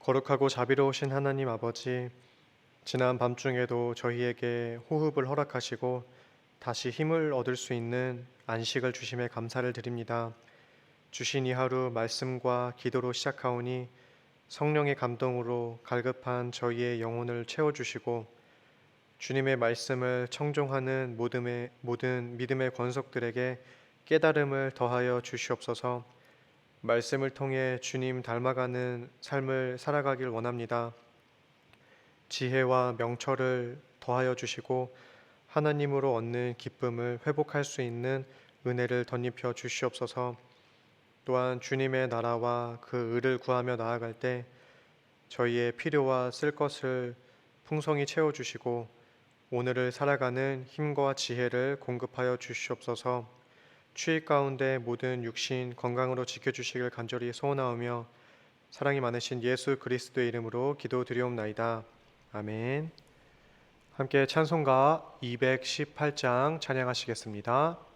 거룩하고 자비로우신 하나님 아버지, 지난 밤중에도 저희에게 호흡을 허락하시고 다시 힘을 얻을 수 있는 안식을 주심에 감사를 드립니다. 주신 이 하루 말씀과 기도로 시작하오니 성령의 감동으로 갈급한 저희의 영혼을 채워주시고 주님의 말씀을 청종하는 모든 믿음의 권속들에게 깨달음을 더하여 주시옵소서. 말씀을 통해 주님 닮아가는 삶을 살아가길 원합니다. 지혜와 명철을 더하여 주시고 하나님으로 얻는 기쁨을 회복할 수 있는 은혜를 덧입혀 주시옵소서. 또한 주님의 나라와 그 의를 구하며 나아갈 때 저희의 필요와 쓸 것을 풍성히 채워주시고 오늘을 살아가는 힘과 지혜를 공급하여 주시옵소서. 추위 가운데 모든 육신 건강으로 지켜주시길 간절히 소원하오며 사랑이 많으신 예수 그리스도의 이름으로 기도드리옵나이다. 아멘. 함께 찬송가 218장 찬양하시겠습니다.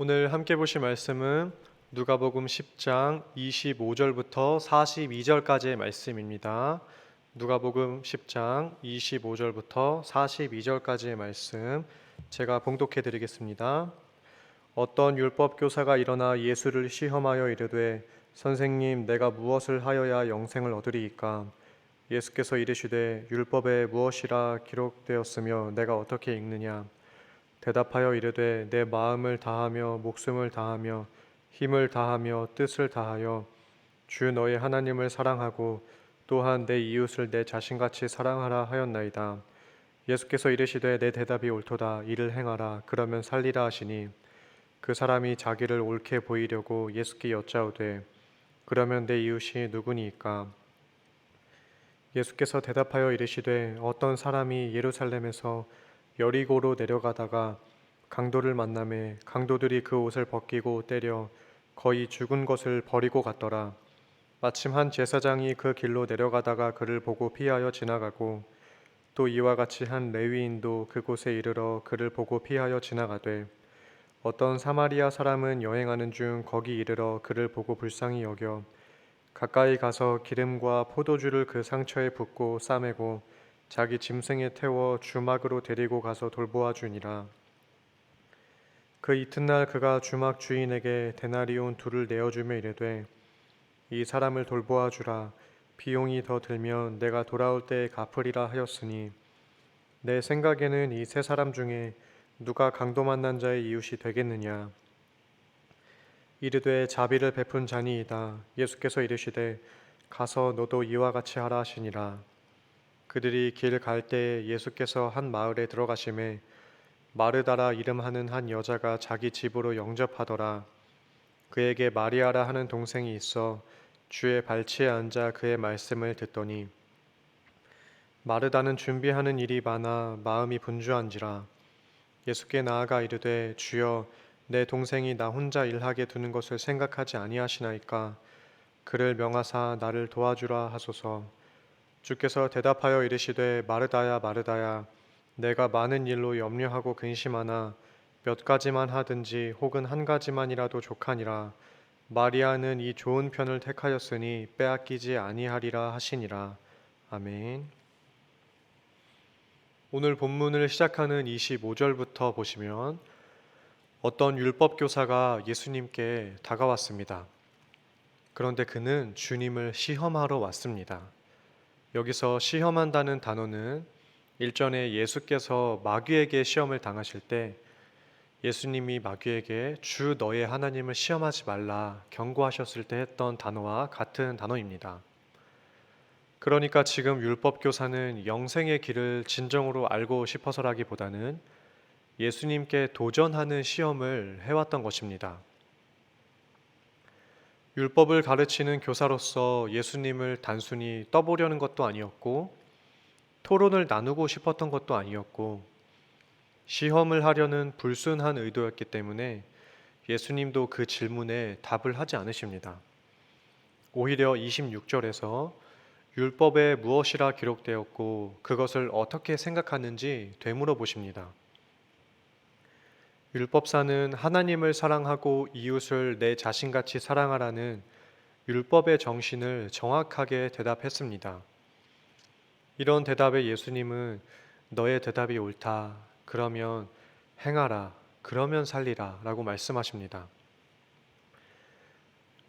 오늘 함께 보실 말씀은 누가복음 10장 25절부터 42절까지의 말씀입니다. 누가복음 10장 25절부터 42절까지의 말씀 제가 봉독해 드리겠습니다. 어떤 율법 교사가 일어나 예수를 시험하여 이르되 선생님, 내가 무엇을 하여야 영생을 얻으리이까? 예수께서 이르시되 율법에 무엇이라 기록되었으며 내가 어떻게 읽느냐? 대답하여 이르되 내 마음을 다하며 목숨을 다하며 힘을 다하며 뜻을 다하여 주 너의 하나님을 사랑하고 또한 내 이웃을 내 자신같이 사랑하라 하였나이다. 예수께서 이르시되 내 대답이 옳도다. 이를 행하라. 그러면 살리라 하시니 그 사람이 자기를 옳게 보이려고 예수께 여짜오되 그러면 내 이웃이 누구니이까? 예수께서 대답하여 이르시되 어떤 사람이 예루살렘에서 여리고로 내려가다가 강도를 만나매 강도들이 그 옷을 벗기고 때려 거의 죽은 것을 버리고 갔더라. 마침 한 제사장이 그 길로 내려가다가 그를 보고 피하여 지나가고 또 이와 같이 한 레위인도 그곳에 이르러 그를 보고 피하여 지나가되 어떤 사마리아 사람은 여행하는 중 거기 이르러 그를 보고 불쌍히 여겨 가까이 가서 기름과 포도주를 그 상처에 붓고 싸매고 자기 짐승에 태워 주막으로 데리고 가서 돌보아 주니라. 그 이튿날 그가 주막 주인에게 데나리온 둘을 내어주며 이르되 이 사람을 돌보아 주라. 비용이 더 들면 내가 돌아올 때에 갚으리라 하였으니 내 생각에는 이 세 사람 중에 누가 강도 만난 자의 이웃이 되겠느냐. 이르되 자비를 베푼 자니이다. 예수께서 이르시되 가서 너도 이와 같이 하라 하시니라. 그들이 길 갈 때에 예수께서 한 마을에 들어가심에 마르다라 이름하는 한 여자가 자기 집으로 영접하더라. 그에게 마리아라 하는 동생이 있어 주의 발치에 앉아 그의 말씀을 듣더니 마르다는 준비하는 일이 많아 마음이 분주한지라. 예수께 나아가 이르되 주여 내 동생이 나 혼자 일하게 두는 것을 생각하지 아니하시나이까. 그를 명하사 나를 도와주라 하소서. 주께서 대답하여 이르시되 마르다야 마르다야 내가 많은 일로 염려하고 근심하나 몇 가지만 하든지 혹은 한 가지만이라도 족하니라. 마리아는 이 좋은 편을 택하였으니 빼앗기지 아니하리라 하시니라. 아멘. 오늘 본문을 시작하는 25절부터 보시면 어떤 율법 교사가 예수님께 다가왔습니다. 그런데 그는 주님을 시험하러 왔습니다. 여기서 시험한다는 단어는 일전에 예수께서 마귀에게 시험을 당하실 때 예수님이 마귀에게 주 너의 하나님을 시험하지 말라 경고하셨을 때 했던 단어와 같은 단어입니다. 그러니까 지금 율법 교사는 영생의 길을 진정으로 알고 싶어서라기보다는 예수님께 도전하는 시험을 해왔던 것입니다. 율법을 가르치는 교사로서 예수님을 단순히 떠보려는 것도 아니었고 토론을 나누고 싶었던 것도 아니었고 시험을 하려는 불순한 의도였기 때문에 예수님도 그 질문에 답을 하지 않으십니다. 오히려 26절에서 율법에 무엇이라 기록되었고 그것을 어떻게 생각하는지 되물어 보십니다. 율법사는 하나님을 사랑하고 이웃을 내 자신같이 사랑하라는 율법의 정신을 정확하게 대답했습니다. 이런 대답에 예수님은 너의 대답이 옳다. 그러면 행하라. 그러면 살리라. 라고 말씀하십니다.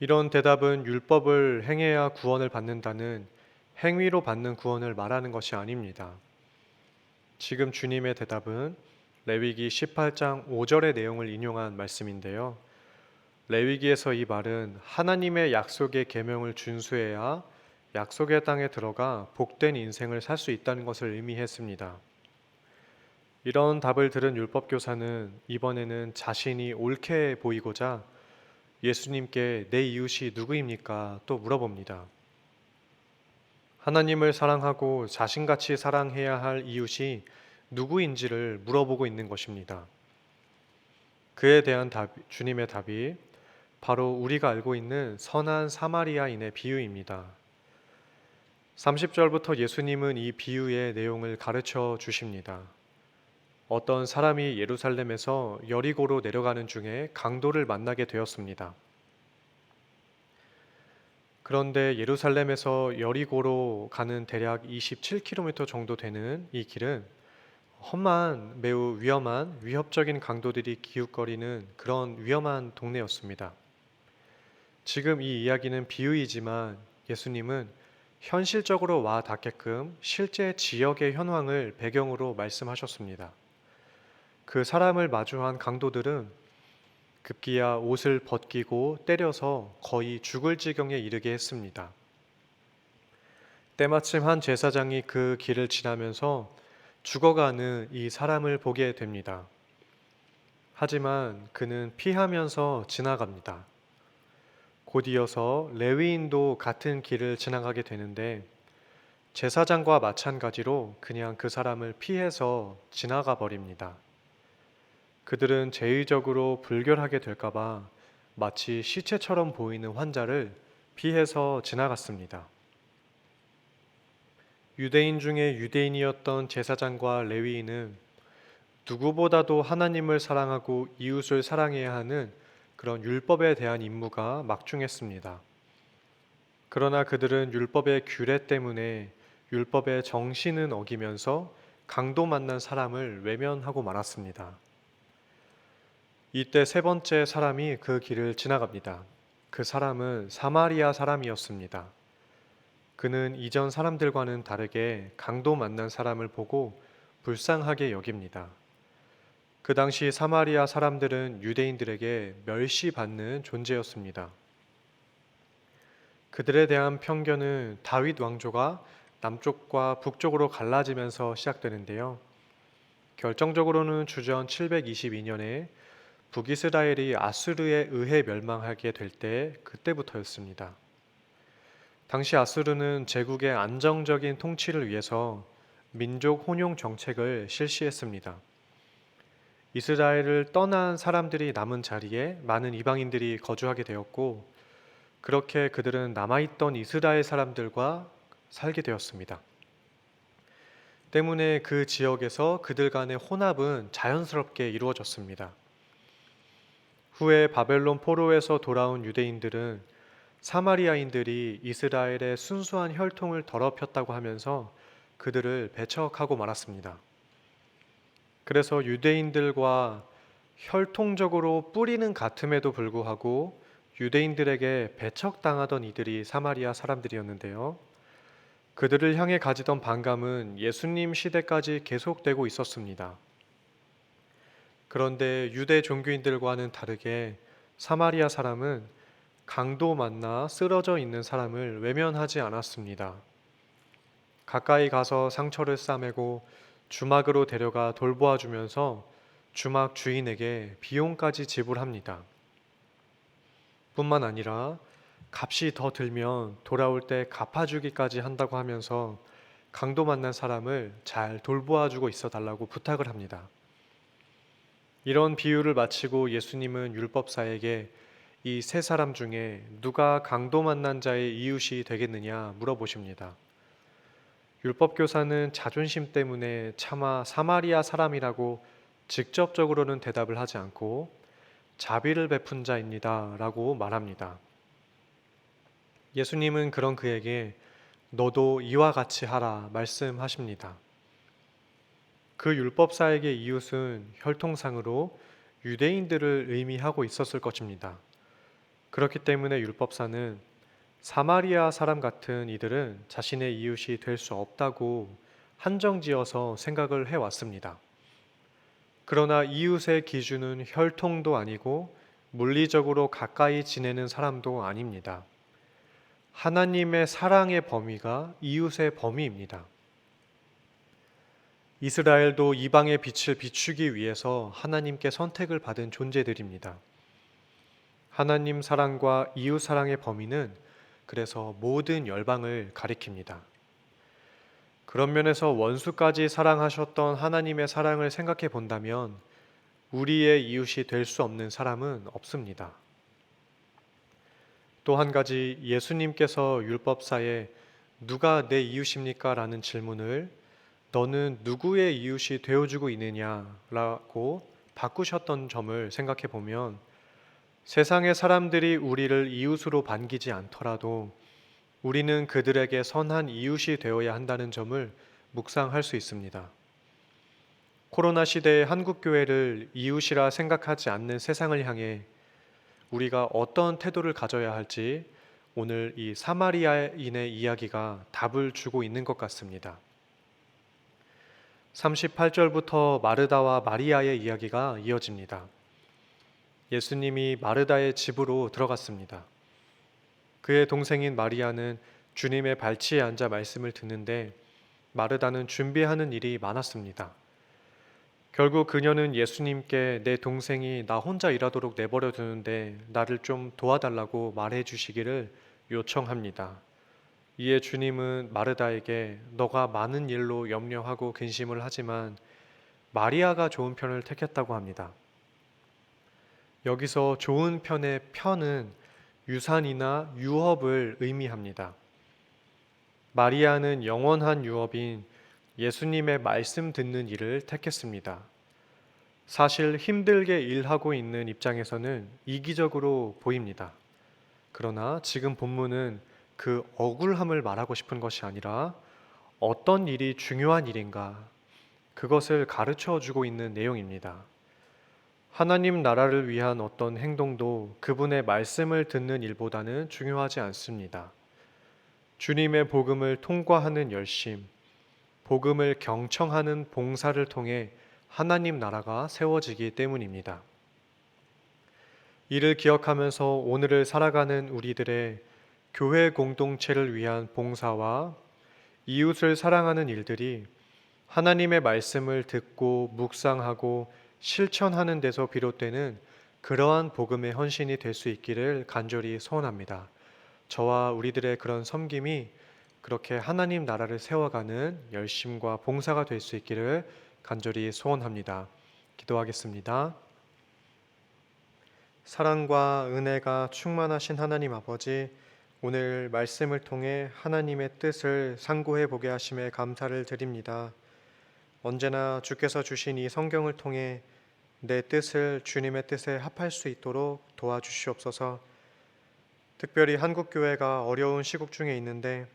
이런 대답은 율법을 행해야 구원을 받는다는 행위로 받는 구원을 말하는 것이 아닙니다. 지금 주님의 대답은 레위기 18장 5절의 내용을 인용한 말씀인데요. 레위기에서 이 말은 하나님의 약속의 계명을 준수해야 약속의 땅에 들어가 복된 인생을 살 수 있다는 것을 의미했습니다. 이런 답을 들은 율법교사는 이번에는 자신이 옳게 보이고자 예수님께 내 이웃이 누구입니까? 또 물어봅니다. 하나님을 사랑하고 자신같이 사랑해야 할 이웃이 누구인지를 물어보고 있는 것입니다. 그에 대한 주님의 답이 바로 우리가 알고 있는 선한 사마리아인의 비유입니다. 30절부터 예수님은 이 비유의 내용을 가르쳐 주십니다. 어떤 사람이 예루살렘에서 여리고로 내려가는 중에 강도를 만나게 되었습니다. 그런데 예루살렘에서 여리고로 가는 대략 27km 정도 되는 이 길은 험한 매우 위험한 위협적인 강도들이 기웃거리는 그런 위험한 동네였습니다. 지금 이 이야기는 비유이지만 예수님은 현실적으로 와 닿게끔 실제 지역의 현황을 배경으로 말씀하셨습니다. 그 사람을 마주한 강도들은 급기야 옷을 벗기고 때려서 거의 죽을 지경에 이르게 했습니다. 때마침 한 제사장이 그 길을 지나면서 죽어가는 이 사람을 보게 됩니다. 하지만 그는 피하면서 지나갑니다. 곧 이어서 레위인도 같은 길을 지나가게 되는데 제사장과 마찬가지로 그냥 그 사람을 피해서 지나가 버립니다. 그들은 제의적으로 불결하게 될까봐 마치 시체처럼 보이는 환자를 피해서 지나갔습니다. 유대인 중에 유대인이었던 제사장과 레위인은 누구보다도 하나님을 사랑하고 이웃을 사랑해야 하는 그런 율법에 대한 임무가 막중했습니다. 그러나 그들은 율법의 규례 때문에 율법의 정신은 어기면서 강도 만난 사람을 외면하고 말았습니다. 이때 세 번째 사람이 그 길을 지나갑니다. 그 사람은 사마리아 사람이었습니다. 그는 이전 사람들과는 다르게 강도 만난 사람을 보고 불쌍하게 여깁니다. 그 당시 사마리아 사람들은 유대인들에게 멸시받는 존재였습니다. 그들에 대한 편견은 다윗 왕조가 남쪽과 북쪽으로 갈라지면서 시작되는데요. 결정적으로는 주전 722년에 북이스라엘이 아수르에 의해 멸망하게 될 때 그때부터였습니다. 당시 아수르는 제국의 안정적인 통치를 위해서 민족 혼용 정책을 실시했습니다. 이스라엘을 떠난 사람들이 남은 자리에 많은 이방인들이 거주하게 되었고, 그렇게 그들은 남아있던 이스라엘 사람들과 살게 되었습니다. 때문에 그 지역에서 그들 간의 혼합은 자연스럽게 이루어졌습니다. 후에 바벨론 포로에서 돌아온 유대인들은 사마리아인들이 이스라엘의 순수한 혈통을 더럽혔다고 하면서 그들을 배척하고 말았습니다. 그래서 유대인들과 혈통적으로 뿌리는 같음에도 불구하고 유대인들에게 배척당하던 이들이 사마리아 사람들이었는데요. 그들을 향해 가지던 반감은 예수님 시대까지 계속되고 있었습니다. 그런데 유대 종교인들과는 다르게 사마리아 사람은 강도 만나 쓰러져 있는 사람을 외면하지 않았습니다. 가까이 가서 상처를 싸매고 주막으로 데려가 돌보아 주면서 주막 주인에게 비용까지 지불합니다. 뿐만 아니라 값이 더 들면 돌아올 때 갚아주기까지 한다고 하면서 강도 만난 사람을 잘 돌보아 주고 있어 달라고 부탁을 합니다. 이런 비유를 마치고 예수님은 율법사에게 이 세 사람 중에 누가 강도 만난 자의 이웃이 되겠느냐 물어보십니다. 율법교사는 자존심 때문에 차마 사마리아 사람이라고 직접적으로는 대답을 하지 않고 자비를 베푼 자입니다 라고 말합니다. 예수님은 그런 그에게 너도 이와 같이 하라 말씀하십니다. 그 율법사에게 이웃은 혈통상으로 유대인들을 의미하고 있었을 것입니다. 그렇기 때문에 율법사는 사마리아 사람 같은 이들은 자신의 이웃이 될 수 없다고 한정지어서 생각을 해왔습니다. 그러나 이웃의 기준은 혈통도 아니고 물리적으로 가까이 지내는 사람도 아닙니다. 하나님의 사랑의 범위가 이웃의 범위입니다. 이스라엘도 이방의 빛을 비추기 위해서 하나님께 선택을 받은 존재들입니다. 하나님 사랑과 이웃 사랑의 범위는 그래서 모든 열방을 가리킵니다. 그런 면에서 원수까지 사랑하셨던 하나님의 사랑을 생각해 본다면 우리의 이웃이 될 수 없는 사람은 없습니다. 또 한 가지 예수님께서 율법사에 누가 내 이웃입니까? 라는 질문을 너는 누구의 이웃이 되어주고 있느냐라고 바꾸셨던 점을 생각해 보면 세상의 사람들이 우리를 이웃으로 반기지 않더라도 우리는 그들에게 선한 이웃이 되어야 한다는 점을 묵상할 수 있습니다. 코로나 시대의 한국교회를 이웃이라 생각하지 않는 세상을 향해 우리가 어떤 태도를 가져야 할지 오늘 이 사마리아인의 이야기가 답을 주고 있는 것 같습니다. 38절부터 마르다와 마리아의 이야기가 이어집니다. 예수님이 마르다의 집으로 들어갔습니다. 그의 동생인 마리아는 주님의 발치에 앉아 말씀을 듣는데 마르다는 준비하는 일이 많았습니다. 결국 그녀는 예수님께 내 동생이 나 혼자 일하도록 내버려 두는데 나를 좀 도와달라고 말해 주시기를 요청합니다. 이에 주님은 마르다에게 너가 많은 일로 염려하고 근심을 하지만 마리아가 좋은 편을 택했다고 합니다. 여기서 좋은 편의 편은 유산이나 유업을 의미합니다. 마리아는 영원한 유업인 예수님의 말씀 듣는 일을 택했습니다. 사실 힘들게 일하고 있는 입장에서는 이기적으로 보입니다. 그러나 지금 본문은 그 억울함을 말하고 싶은 것이 아니라 어떤 일이 중요한 일인가 그것을 가르쳐 주고 있는 내용입니다. 하나님 나라를 위한 어떤 행동도 그분의 말씀을 듣는 일보다는 중요하지 않습니다. 주님의 복음을 통과하는 열심, 복음을 경청하는 봉사를 통해 하나님 나라가 세워지기 때문입니다. 이를 기억하면서 오늘을 살아가는 우리들의 교회 공동체를 위한 봉사와 이웃을 사랑하는 일들이 하나님의 말씀을 듣고 묵상하고 실천하는 데서 비롯되는 그러한 복음의 헌신이 될 수 있기를 간절히 소원합니다. 저와 우리들의 그런 섬김이 그렇게 하나님 나라를 세워가는 열심과 봉사가 될 수 있기를 간절히 소원합니다. 기도하겠습니다. 사랑과 은혜가 충만하신 하나님 아버지, 오늘 말씀을 통해 하나님의 뜻을 상고해 보게 하심에 감사를 드립니다. 언제나 주께서 주신 이 성경을 통해 내 뜻을 주님의 뜻에 합할 수 있도록 도와주시옵소서. 특별히 한국교회가 어려운 시국 중에 있는데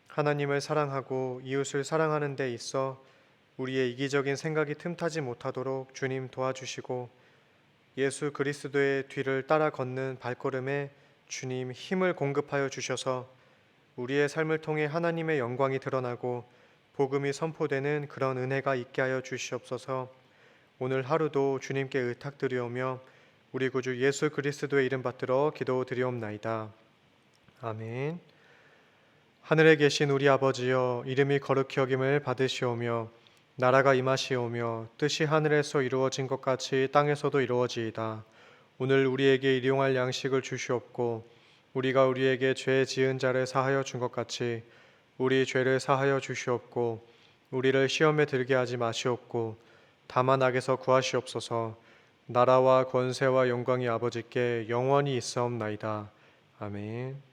하나님을 사랑하고 이웃을 사랑하는 데 있어 우리의 이기적인 생각이 틈타지 못하도록 주님 도와주시고 예수 그리스도의 뒤를 따라 걷는 발걸음에 주님 힘을 공급하여 주셔서 우리의 삶을 통해 하나님의 영광이 드러나고 복음이 선포되는 그런 은혜가 있게 하여 주시옵소서. 오늘 하루도 주님께 의탁드리오며 우리 구주 예수 그리스도의 이름 받들어 기도드리옵나이다. 아멘. 하늘에 계신 우리 아버지여, 이름이 거룩히 여김을 받으시오며 나라가 임하시오며 뜻이 하늘에서 이루어진 것 같이 땅에서도 이루어지이다. 오늘 우리에게 일용할 양식을 주시옵고 우리가 우리에게 죄 지은 자를 사하여 준 것 같이 우리 죄를 사하여 주시옵고 우리를 시험에 들게 하지 마시옵고 다만 악에서 구하시옵소서. 나라와 권세와 영광이 아버지께 영원히 있사옵나이다. 아멘.